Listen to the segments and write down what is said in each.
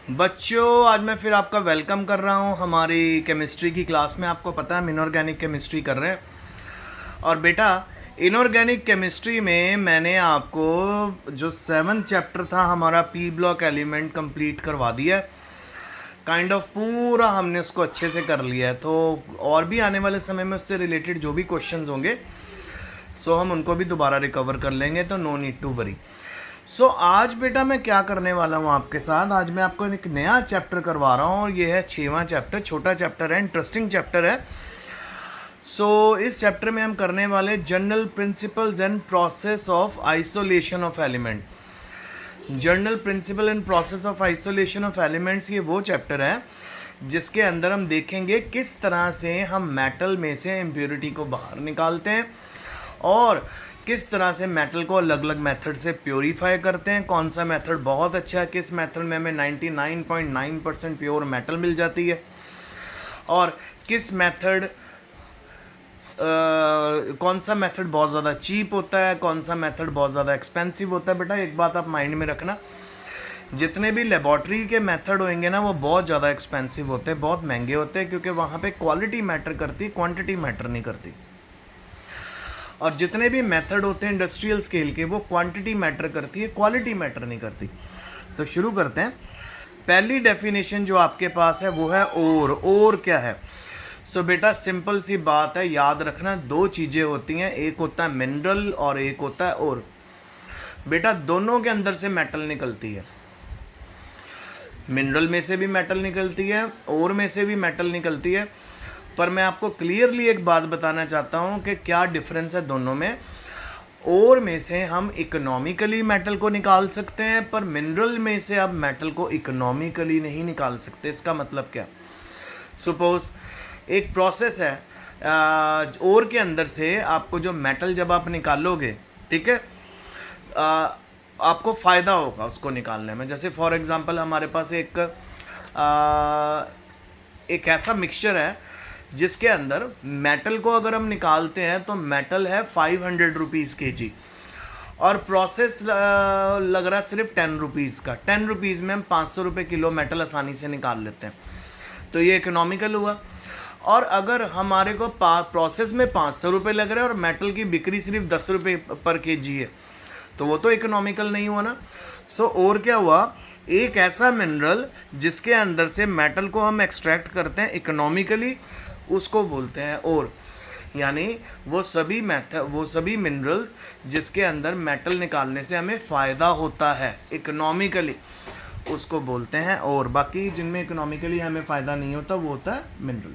बच्चों, आज मैं फिर आपका वेलकम कर रहा हूँ हमारी केमिस्ट्री की क्लास में। आपको पता है हम इनऑर्गेनिक केमिस्ट्री कर रहे हैं। और बेटा, इनऑर्गेनिक केमिस्ट्री में मैंने आपको जो 7th चैप्टर था हमारा पी ब्लॉक एलिमेंट कंप्लीट करवा दिया है। काइंड ऑफ पूरा हमने उसको अच्छे से कर लिया है। तो और भी आने वाले समय में उससे रिलेटेड जो भी क्वेश्चंस होंगे सो हम उनको भी दोबारा रिकवर कर लेंगे, तो नो नीड टू वरी। सो आज बेटा मैं क्या करने वाला हूँ आपके साथ, आज मैं आपको एक नया चैप्टर करवा रहा हूँ और ये है 6वां चैप्टर। छोटा चैप्टर है, इंटरेस्टिंग चैप्टर है। इस चैप्टर में हम करने वाले general principles and process of isolation of element. General principle and process of isolation of elements, ये वो चैप्टर है जिसके अंदर हम देखेंगे किस तरह से हम मेटल में से इम्प्योरिटी को बाहर निकालते हैं और किस तरह से मेटल को अलग अलग मेथड से प्योरीफाई करते हैं, कौन सा मेथड बहुत अच्छा है, किस मेथड में हमें 99.9% प्योर मेटल मिल जाती है और किस मेथड कौन सा मेथड बहुत ज़्यादा चीप होता है, कौन सा मेथड बहुत ज़्यादा एक्सपेंसिव होता है। बेटा एक बात आप माइंड में रखना, जितने भी लेबॉर्ट्री के मेथड होंगे ना वो बहुत ज़्यादा एक्सपेंसिव होते हैं, बहुत महंगे होते हैं, क्योंकि वहाँ पे क्वालिटी मैटर करती है, क्वांटिटी मैटर नहीं करती। और जितने भी मेथड होते हैं इंडस्ट्रियल स्केल के वो क्वांटिटी मैटर करती है, क्वालिटी मैटर नहीं करती। तो शुरू करते हैं। पहली डेफिनेशन जो आपके पास है वो है और क्या है। बेटा सिंपल सी बात है, याद रखना दो चीज़ें होती हैं, एक होता है मिनरल और एक होता है ओर। बेटा दोनों के अंदर से मेटल निकलती है, मिनरल में से भी मेटल निकलती है, ओर में से भी मेटल निकलती है। पर मैं आपको क्लियरली एक बात बताना चाहता हूँ कि क्या डिफरेंस है दोनों में। ओर में से हम इकोनॉमिकली मेटल को निकाल सकते हैं, पर मिनरल में से आप मेटल को इकोनॉमिकली नहीं निकाल सकते। इसका मतलब क्या, सपोज एक प्रोसेस है, ओर के अंदर से आपको जो मेटल जब आप निकालोगे, ठीक है, आपको फ़ायदा होगा उसको निकालने में। जैसे फॉर एग्जांपल हमारे पास एक ऐसा मिक्सचर है जिसके अंदर मेटल को अगर हम निकालते हैं तो मेटल है 500 रुपीज़ के जी और प्रोसेस लग रहा है सिर्फ 10 रुपीज़ का। 10 रुपीज़ में हम 500 रुपये किलो मेटल आसानी से निकाल लेते हैं, तो ये इकोनॉमिकल हुआ। और अगर हमारे को प्रोसेस में 500 रुपये लग रहे हैं और मेटल की बिक्री सिर्फ 10 रुपये पर के जी है, तो वो तो इकोनॉमिकल नहीं हुआ ना। और क्या हुआ, एक ऐसा मिनरल जिसके अंदर से मेटल को हम एक्सट्रैक्ट करते हैं इकोनॉमिकली, उसको बोलते हैं और। यानी वो सभी मिनरल्स जिसके अंदर मेटल निकालने से हमें फ़ायदा होता है इकोनॉमिकली, उसको बोलते हैं और। बाकी जिनमें इकोनॉमिकली हमें फ़ायदा नहीं होता वो होता है मिनरल।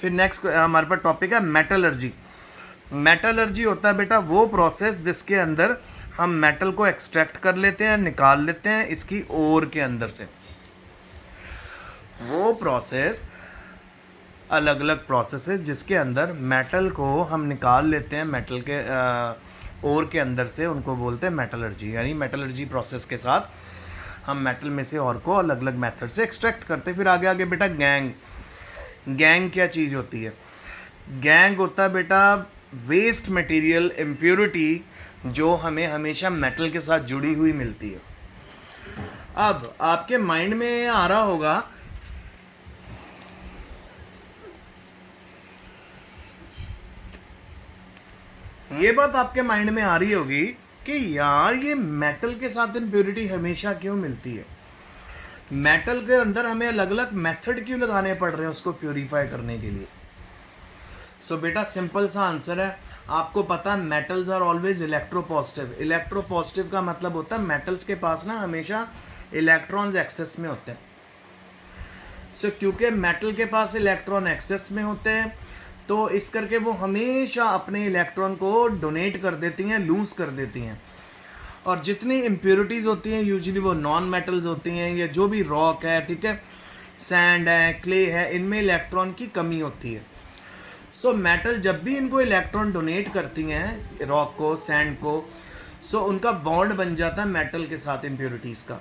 फिर नेक्स्ट हमारे पास टॉपिक है मेटलर्जी। मेटलर्जी होता है बेटा वो प्रोसेस जिसके अंदर हम मेटल को एक्सट्रैक्ट कर लेते हैं, निकाल लेते हैं इसकी ओर के अंदर से। वो प्रोसेस अलग अलग प्रोसेसेस जिसके अंदर मेटल को हम निकाल लेते हैं मेटल के ओर के अंदर से, उनको बोलते हैं मेटलर्जी। यानी मेटलर्जी प्रोसेस के साथ हम मेटल में से और को अलग अलग मेथड से एक्सट्रैक्ट करते हैं। फिर आगे आगे बेटा गैंग क्या चीज़ होती है। गैंग होता है बेटा वेस्ट मटेरियल इम्प्योरिटी जो हमें हमेशा मेटल के साथ जुड़ी हुई मिलती है। अब आपके माइंड में आ रहा होगा ये बात आपके माइंड में आ रही होगी कि यार ये मेटल के साथ इम्प्योरिटी हमेशा क्यों मिलती है, मेटल के अंदर हमें अलग अलग मेथड क्यों लगाने पड़ रहे हैं उसको प्योरीफाई करने के लिए। बेटा सिंपल सा आंसर है, आपको पता है metals are always electropositive. Electropositive का मतलब होता है मेटल्स के पास ना हमेशा इलेक्ट्रॉन्स एक्सेस में होते हैं। क्योंकि मेटल के पास इलेक्ट्रॉन एक्सेस में होते हैं तो इस करके वो हमेशा अपने इलेक्ट्रॉन को डोनेट कर देती हैं, लूज़ कर देती हैं। और जितनी इम्प्योरिटीज़ होती हैं यूजुअली वो नॉन मेटल्स होती हैं, या जो भी रॉक है, ठीक है, सैंड है, क्ले है, इनमें इलेक्ट्रॉन की कमी होती है। मेटल जब भी इनको इलेक्ट्रॉन डोनेट करती हैं, रॉक को, सैंड को, उनका बॉन्ड बन जाता है मेटल के साथ इम्प्योरिटीज़ का।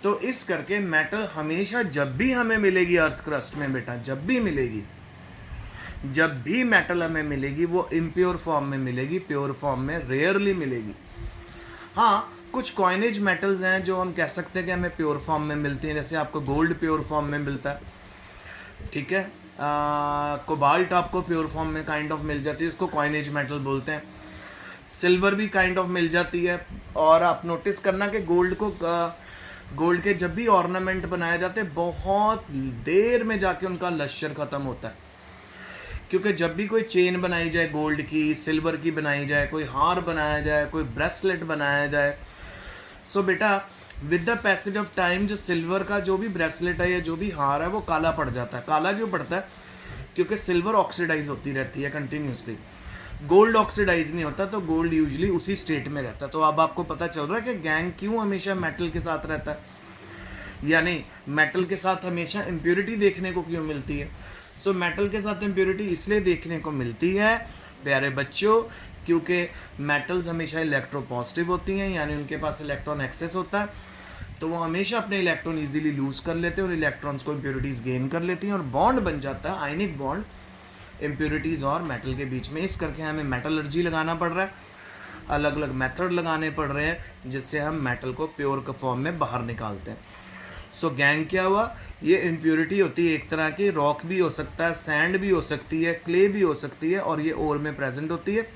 तो इस करके मेटल हमेशा जब भी हमें मिलेगी अर्थ क्रस्ट में बेटा, जब भी मेटल हमें मिलेगी वो इम्प्योर फॉर्म में मिलेगी, प्योर फॉर्म में रेयरली मिलेगी। हाँ, कुछ कॉइनेज मेटल्स हैं जो हम कह सकते हैं कि हमें प्योर फॉर्म में मिलते हैं, जैसे आपको गोल्ड प्योर फॉर्म में मिलता है, ठीक है। कोबाल्ट आपको प्योर फॉर्म में काइंड ऑफ मिल जाती है, इसको कॉइनेज मेटल बोलते हैं। सिल्वर भी काइंड ऑफ मिल जाती है। और आप नोटिस करना कि गोल्ड के जब भी ऑर्नामेंट बनाए जाते हैं बहुत देर में जाके उनका लश्कर ख़त्म होता है, क्योंकि जब भी कोई चेन बनाई जाए गोल्ड की, सिल्वर की बनाई जाए, कोई हार बनाया जाए, कोई ब्रेसलेट बनाया जाए, सो बेटा with the passage of time जो सिल्वर का जो भी ब्रेसलेट है या जो भी हार है वो काला पड़ जाता है। काला क्यों पड़ता है? क्योंकि सिल्वर ऑक्सीडाइज होती रहती है कंटिन्यूसली, गोल्ड ऑक्सीडाइज नहीं होता, तो गोल्ड यूजुअली उसी स्टेट में रहता है। तो अब आपको पता चल रहा है कि गैंग क्यों हमेशा मेटल के साथ रहता है, यानी मेटल के साथ हमेशा इम्प्योरिटी देखने को क्यों मिलती है। सो मेटल के साथ इम्प्योरिटी इसलिए देखने को मिलती है प्यारे बच्चों, क्योंकि मेटल्स हमेशा इलेक्ट्रोपॉजिटिव होती हैं, यानी उनके पास इलेक्ट्रॉन एक्सेस होता है, तो वो हमेशा अपने इलेक्ट्रॉन इजीली लूज़ कर लेते हैं और इलेक्ट्रॉन्स को इम्प्योरिटीज़ गेन कर लेती हैं और बॉन्ड बन जाता है, आयनिक बॉन्ड इम्प्योरिटीज़ और मेटल के बीच में। इस करके हमें मेटलर्जी लगाना पड़ रहा है, अलग अलग मेथड लगाने पड़ रहे हैं जिससे हम मेटल को प्योर के फॉर्म में बाहर निकालते हैं। सो गैंग क्या हुआ? ये इम्प्योरिटी होती है एक तरह की, रॉक भी हो सकता है, सैंड भी हो सकती है, क्ले भी हो सकती है, और ये ओर में प्रेजेंट होती है,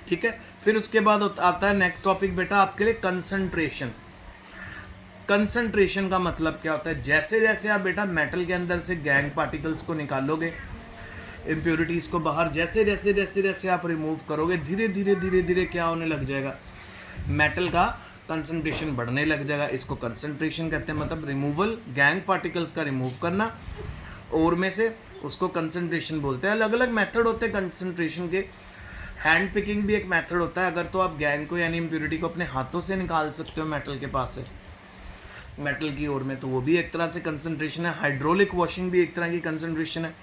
ठीक है। फिर उसके बाद आता है नेक्स्ट टॉपिक बेटा आपके लिए कंसंट्रेशन। कंसंट्रेशन का मतलब क्या होता है? जैसे जैसे आप बेटा मेटल के अंदर से गैंग पार्टिकल्स को निकालोगे, इम्प्योरिटीज़ को बाहर जैसे जैसे जैसे जैसे आप रिमूव करोगे, धीरे धीरे धीरे धीरे क्या होने लग जाएगा? मेटल का कंसंट्रेशन बढ़ने लग जाएगा। इसको कंसंट्रेशन कहते हैं, मतलब रिमूवल, गैंग पार्टिकल्स का रिमूव करना और में से, उसको कंसंट्रेशन बोलते हैं। अलग अलग मेथड होते हैं कंसंट्रेशन के। हैंड पिकिंग भी एक मेथड होता है, अगर तो आप गैंग को यानी इम्प्योरिटी को अपने हाथों से निकाल सकते हो मेटल के पास से, मेटल की ओर में, तो वो भी एक तरह से कंसंट्रेशन है। हाइड्रोलिक वॉशिंग भी एक तरह की कंसंट्रेशन है,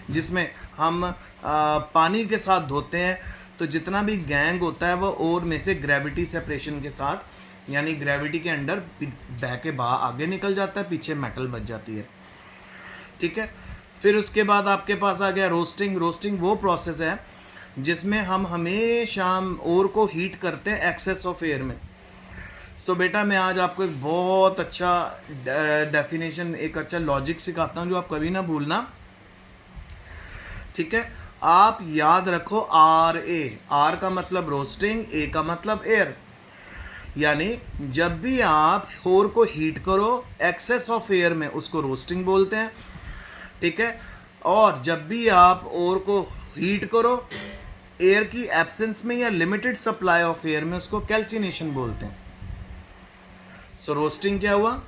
जिसमें हम पानी के साथ धोते हैं, तो जितना भी गैंग होता है वो ओर में से ग्रेविटी सेपरेशन के साथ, यानी ग्रेविटी के अंडर बह के बाहर आगे निकल जाता है, पीछे मेटल बच जाती है, ठीक है। फिर उसके बाद आपके पास आ गया रोस्टिंग। रोस्टिंग वो प्रोसेस है जिसमें हम हमेशा ओर को हीट करते हैं एक्सेस ऑफ एयर में। सो बेटा मैं आज आपको एक बहुत अच्छा डेफिनेशन, एक अच्छा लॉजिक सिखाता हूँ जो आप कभी ना भूलना, ठीक है। आप याद रखो आर का मतलब रोस्टिंग, ए का मतलब एयर, यानी जब भी आप ओर को हीट करो एक्सेस ऑफ एयर में, उसको रोस्टिंग बोलते हैं, ठीक है। और जब भी आप ओर को हीट करो एयर की एब्सेंस में या लिमिटेड सप्लाई ऑफ एयर में, उसको कैल्सिनेशन बोलते हैं। सो रोस्टिंग क्या हुआ?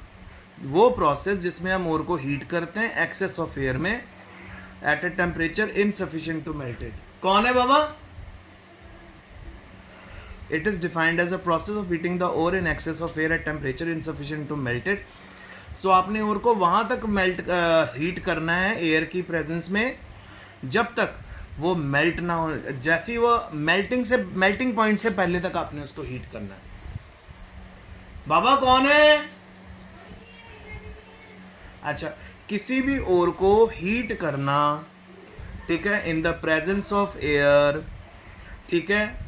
वो प्रोसेस जिसमें हम ओर को हीट करते हैं एक्सेस ऑफ एयर में at a temperature insufficient to melt it. कौन है बाबा? It is defined as a process of heating the ore in excess of air at temperature insufficient to melt it. So आपने ore को वहाँ तक heat करना है एयर की प्रेजेंस में जब तक वो मेल्ट ना हो, जैसी वो मेल्टिंग पॉइंट से पहले तक आपने उसको हीट करना है। बाबा कौन है? अच्छा, किसी भी ओर को हीट करना, ठीक है, in the presence of air, ठीक है,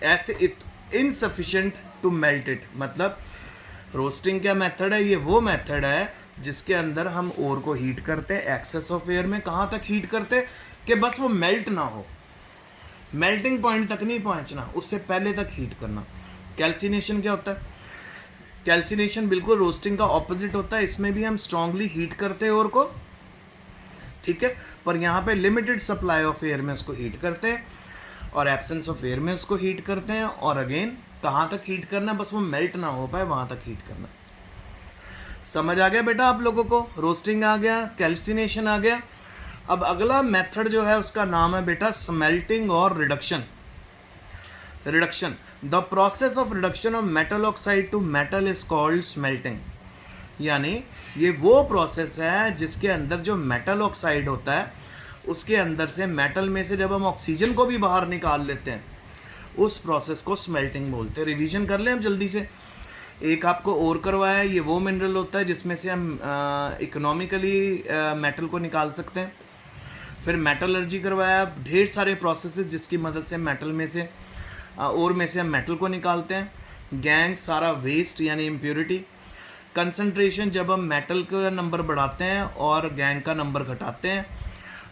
ऐसे इनसफिशिएंट टू मेल्ट इट। मतलब रोस्टिंग क्या मेथड है? ये वो मेथड है जिसके अंदर हम ओर को हीट करते हैं एक्सेस ऑफ एयर में। कहाँ तक हीट करते हैं? कि बस वो मेल्ट ना हो, मेल्टिंग पॉइंट तक नहीं पहुंचना, उससे पहले तक हीट करना। कैल्सिनेशन क्या होता है? कैल्सिनेशन बिल्कुल रोस्टिंग का ऑपोजिट होता है। इसमें भी हम स्ट्रांगली हीट करते हैं ओर को, ठीक है, पर यहाँ पे लिमिटेड सप्लाई ऑफ एयर में उसको हीट करते हैं और एब्सेंस ऑफ एयर में उसको हीट करते हैं। और अगेन कहाँ तक हीट करना? बस वो मेल्ट ना हो पाए वहाँ तक हीट करना। समझ आ गया बेटा आप लोगों को? रोस्टिंग आ गया, कैल्सिनेशन आ गया। अब अगला मेथड जो है उसका नाम है बेटा स्मेल्टिंग और reduction. Reduction, the process of reduction of metal oxide to metal is called smelting. यानी ये वो प्रोसेस है जिसके अंदर जो मेटल ऑक्साइड होता है उसके अंदर से मेटल में से जब हम ऑक्सीजन को भी बाहर निकाल लेते हैं, उस प्रोसेस को स्मेल्टिंग बोलते हैं। रिवीजन कर लें हम जल्दी से। एक आपको ओर करवाया है, ये वो मिनरल होता है जिसमें से हम इकोनॉमिकली मेटल को निकाल सकते हैं। फिर मेटलर्जी करवाया, ढेर सारे प्रोसेसेस जिसकी मदद से मेटल में से ओर में से हम मेटल को निकालते हैं। गैंग सारा वेस्ट यानी इम्प्योरिटी। कंसंट्रेशन जब हम मेटल का नंबर बढ़ाते हैं और गैंग का नंबर घटाते हैं।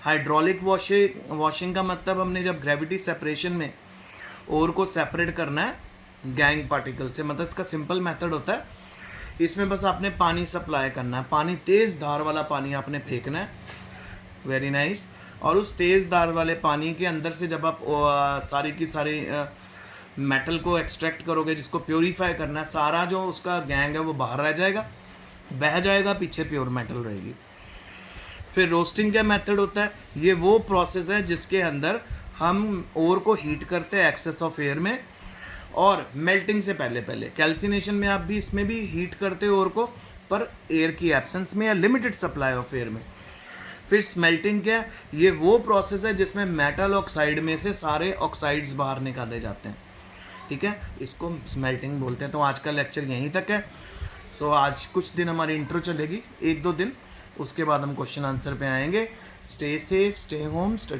हाइड्रोलिक वॉशिंग का मतलब हमने जब ग्रेविटी सेपरेशन में ओर को सेपरेट करना है गैंग पार्टिकल से, मतलब इसका सिंपल मेथड होता है, इसमें बस आपने पानी सप्लाई करना है, पानी तेज़ धार वाला पानी आपने फेंकना है। Very nice. और उस तेज़ धार वाले पानी के अंदर से जब आप सारी की सारी मेटल को एक्सट्रैक्ट करोगे, जिसको प्योरीफाई करना है, सारा जो उसका गैंग है वो बाहर रह जाएगा, बह जाएगा, पीछे प्योर मेटल रहेगी। फिर रोस्टिंग का मेथड होता है, ये वो प्रोसेस है जिसके अंदर हम ओर को हीट करते हैं एक्सेस ऑफ एयर में, और मेल्टिंग से पहले कैल्सिनेशन में आप भी इसमें भी हीट करते हो ओर को, पर एयर की एब्सेंस में या लिमिटेड सप्लाई ऑफ एयर में। फिर स्मेल्टिंग क्या है, ये वो प्रोसेस है जिसमें मेटल ऑक्साइड में से सारे ऑक्साइड्स बाहर निकाले जाते हैं, ठीक है, इसको स्मेल्टिंग बोलते हैं। तो आज का लेक्चर यहीं तक है। सो आज कुछ दिन हमारी इंट्रो चलेगी, 1-2 दिन, उसके बाद हम क्वेश्चन आंसर पे आएंगे। Stay safe, stay home, study.